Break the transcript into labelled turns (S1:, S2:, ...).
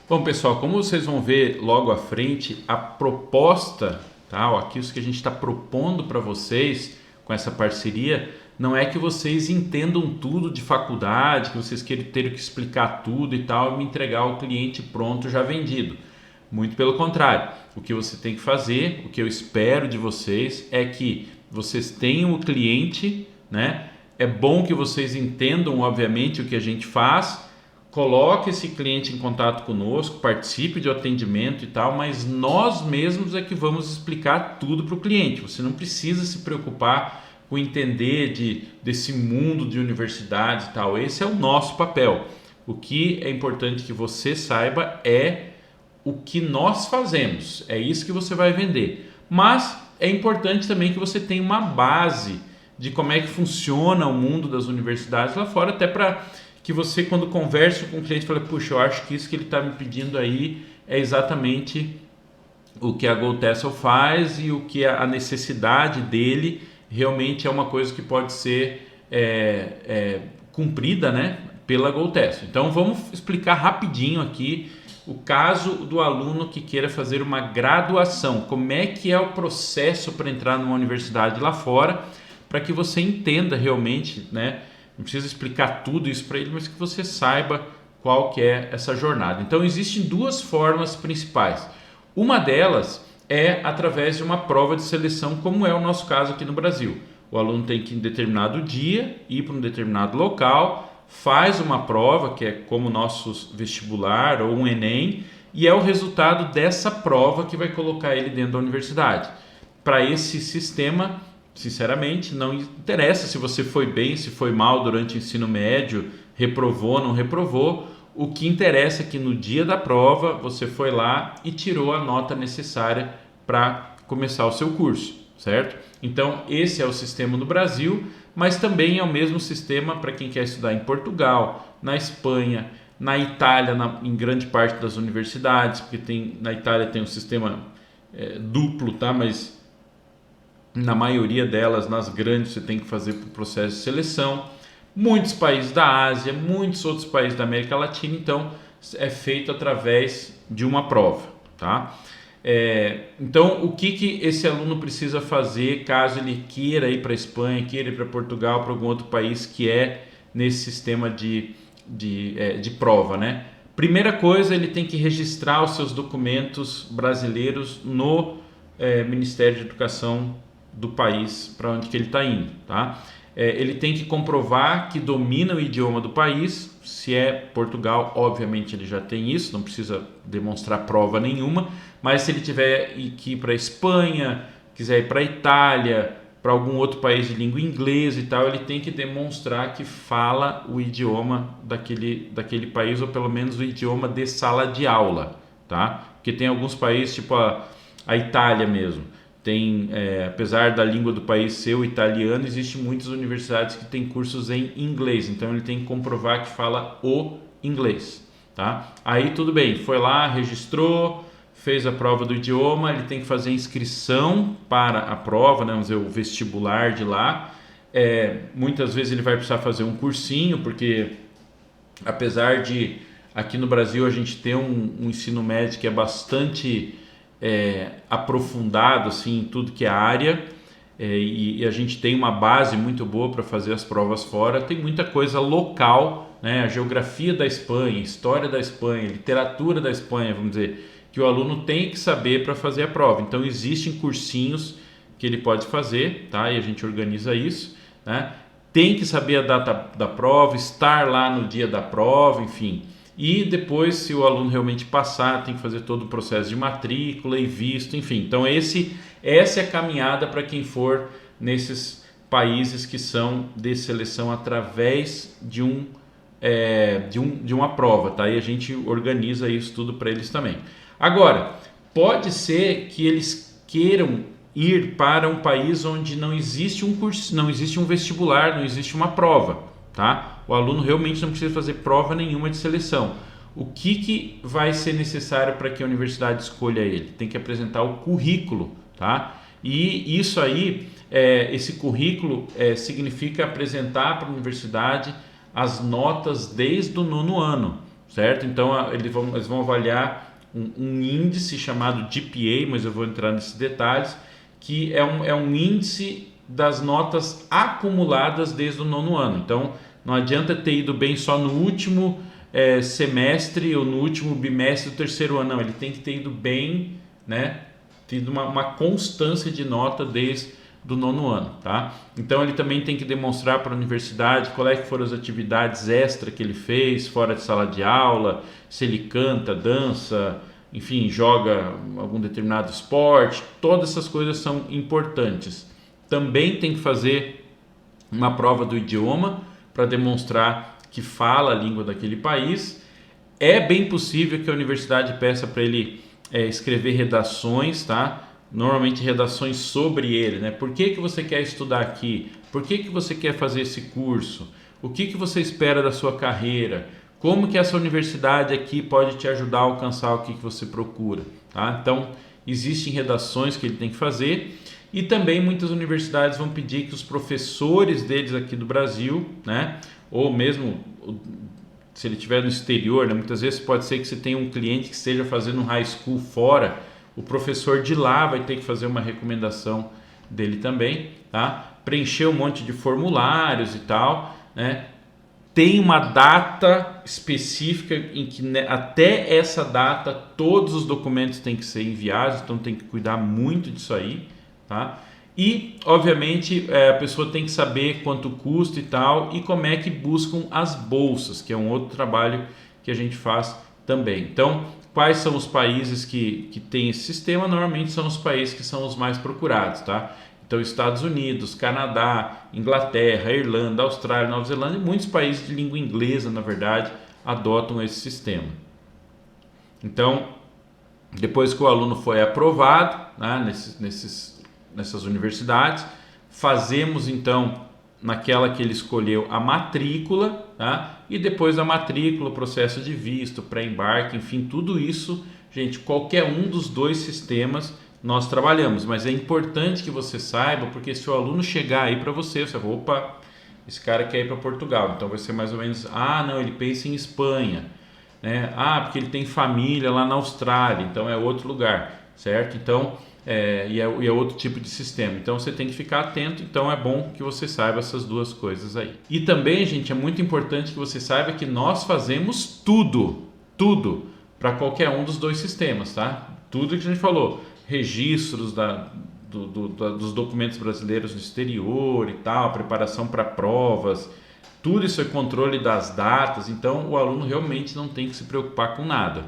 S1: Bom, pessoal, como vocês vão ver logo à frente, a proposta, tá? Aqui isso que a gente está propondo para vocês com essa parceria, não é que vocês entendam tudo de faculdade, que vocês queiram ter que explicar tudo e tal, e me entregar o cliente pronto, já vendido. Muito pelo contrário, o que você tem que fazer, o que eu espero de vocês é que vocês tenham o cliente, né? É bom que vocês entendam, obviamente, o que a gente faz. Coloque esse cliente em contato conosco, participe de atendimento e tal, mas nós mesmos é que vamos explicar tudo para o cliente. Você não precisa se preocupar com entender desse mundo de universidades e tal. Esse é o nosso papel. O que é importante que você saiba é o que nós fazemos. É isso que você vai vender. Mas é importante também que você tenha uma base de como é que funciona o mundo das universidades lá fora, até para que você, quando conversa com o cliente, fala, puxa, eu acho que isso que ele está me pedindo aí é exatamente o que a GoTessel faz e o que a necessidade dele realmente é uma coisa que pode ser cumprida, né, pela GoTessel. Então vamos explicar rapidinho aqui o caso do aluno que queira fazer uma graduação, como é que é o processo para entrar numa universidade lá fora, para que você entenda realmente, né? Não precisa explicar tudo isso para ele, mas que você saiba qual que é essa jornada. Então existem duas formas principais. Uma delas é através de uma prova de seleção, como é o nosso caso aqui no Brasil. O aluno tem que, em determinado dia, ir para um determinado local, faz uma prova, que é como o nosso vestibular ou um Enem, e é o resultado dessa prova que vai colocar ele dentro da universidade. Para esse sistema, sinceramente, não interessa se você foi bem, se foi mal durante o ensino médio, reprovou, não reprovou. O que interessa é que no dia da prova você foi lá e tirou a nota necessária para começar o seu curso, certo? Então, esse é o sistema no Brasil, mas também é o mesmo sistema para quem quer estudar em Portugal, na Espanha, na Itália, em grande parte das universidades, porque na Itália tem um sistema duplo, tá? Mas na maioria delas, nas grandes, você tem que fazer o processo de seleção. Muitos países da Ásia, muitos outros países da América Latina, então é feito através de uma prova, tá? Então, o que esse aluno precisa fazer caso ele queira ir para a Espanha, queira ir para Portugal, para algum outro país que é nesse sistema de prova, né? Primeira coisa, ele tem que registrar os seus documentos brasileiros no Ministério de Educação do país para onde que ele está indo, tá? Ele tem que comprovar que domina o idioma do país. Se é Portugal, obviamente ele já tem isso, não precisa demonstrar prova nenhuma, mas se ele tiver que ir para a Espanha, quiser ir para a Itália, para algum outro país de língua inglesa e tal, ele tem que demonstrar que fala o idioma daquele país, ou pelo menos o idioma de sala de aula, tá? Porque tem alguns países, tipo a Itália mesmo, tem, apesar da língua do país ser o italiano, existem muitas universidades que têm cursos em inglês, então ele tem que comprovar que fala o inglês, tá? Aí tudo bem, foi lá, registrou, fez a prova do idioma, ele tem que fazer inscrição para a prova, né? Vamos dizer, o vestibular de lá. Muitas vezes ele vai precisar fazer um cursinho, porque apesar de aqui no Brasil a gente ter um ensino médio que é bastante aprofundado assim, em tudo que é área, e a gente tem uma base muito boa para fazer as provas fora, tem muita coisa local, né? A geografia da Espanha, história da Espanha, literatura da Espanha, vamos dizer, que o aluno tem que saber para fazer a prova. Então existem cursinhos que ele pode fazer, tá? E a gente organiza isso, né? Tem que saber a data da prova, estar lá no dia da prova, enfim. E depois, se o aluno realmente passar, tem que fazer todo o processo de matrícula e visto, enfim. Então essa é a caminhada para quem for nesses países que são de seleção através de uma prova, tá? E a gente organiza isso tudo para eles também. Agora, pode ser que eles queiram ir para um país onde não existe um curso, não existe um vestibular, não existe uma prova, tá? O aluno realmente não precisa fazer prova nenhuma de seleção. O que vai ser necessário para que a universidade escolha ele? Tem que apresentar o currículo, tá? E isso aí, esse currículo significa apresentar para a universidade as notas desde o 9º ano, certo? Então eles vão avaliar um índice chamado GPA, mas eu vou entrar nesses detalhes, que é um índice das notas acumuladas desde o nono ano. Então não adianta ter ido bem só no último semestre ou no último bimestre do terceiro ano, não, ele tem que ter ido bem, né? Tido uma constância de nota desde do nono ano, tá? Então ele também tem que demonstrar para a universidade qual é que foram as atividades extra que ele fez fora de sala de aula, se ele canta, dança, enfim, joga algum determinado esporte, todas essas coisas são importantes. Também tem que fazer uma prova do idioma para demonstrar que fala a língua daquele país. É bem possível que a universidade peça para ele escrever redações, tá? Normalmente redações sobre ele, né? Por que você quer estudar aqui? Por que você quer fazer esse curso? O que você espera da sua carreira? Como que essa universidade aqui pode te ajudar a alcançar o que você procura, tá? Então, existem redações que ele tem que fazer e também muitas universidades vão pedir que os professores deles aqui do Brasil, né? Ou mesmo se ele estiver no exterior, né? Muitas vezes pode ser que você tenha um cliente que esteja fazendo um high school fora, o professor de lá vai ter que fazer uma recomendação dele também, tá? Preencher um monte de formulários e tal, né? Tem uma data específica em que, né, até essa data todos os documentos têm que ser enviados, então tem que cuidar muito disso aí, tá? E, obviamente, a pessoa tem que saber quanto custa e tal, e como é que buscam as bolsas, que é um outro trabalho que a gente faz também. Então, quais são os países que têm esse sistema? Normalmente são os países que são os mais procurados, tá? Então, Estados Unidos, Canadá, Inglaterra, Irlanda, Austrália, Nova Zelândia, e muitos países de língua inglesa, na verdade, adotam esse sistema. Então, depois que o aluno foi aprovado, né, nessas universidades, fazemos então naquela que ele escolheu a matrícula, tá? E depois da matrícula, o processo de visto, pré-embarque, enfim, tudo isso, gente, qualquer um dos dois sistemas nós trabalhamos, mas é importante que você saiba, porque se o aluno chegar aí para você fala, opa, esse cara quer ir para Portugal, então vai ser mais ou menos, não, ele pensa em Espanha, né? Porque ele tem família lá na Austrália, então é outro lugar, certo? Então, e é outro tipo de sistema, então você tem que ficar atento, então é bom que você saiba essas duas coisas aí. E também, gente, é muito importante que você saiba que nós fazemos tudo para qualquer um dos dois sistemas, tá? Tudo que a gente falou, registros dos documentos brasileiros no exterior e tal, preparação para provas, tudo isso é controle das datas, então o aluno realmente não tem que se preocupar com nada.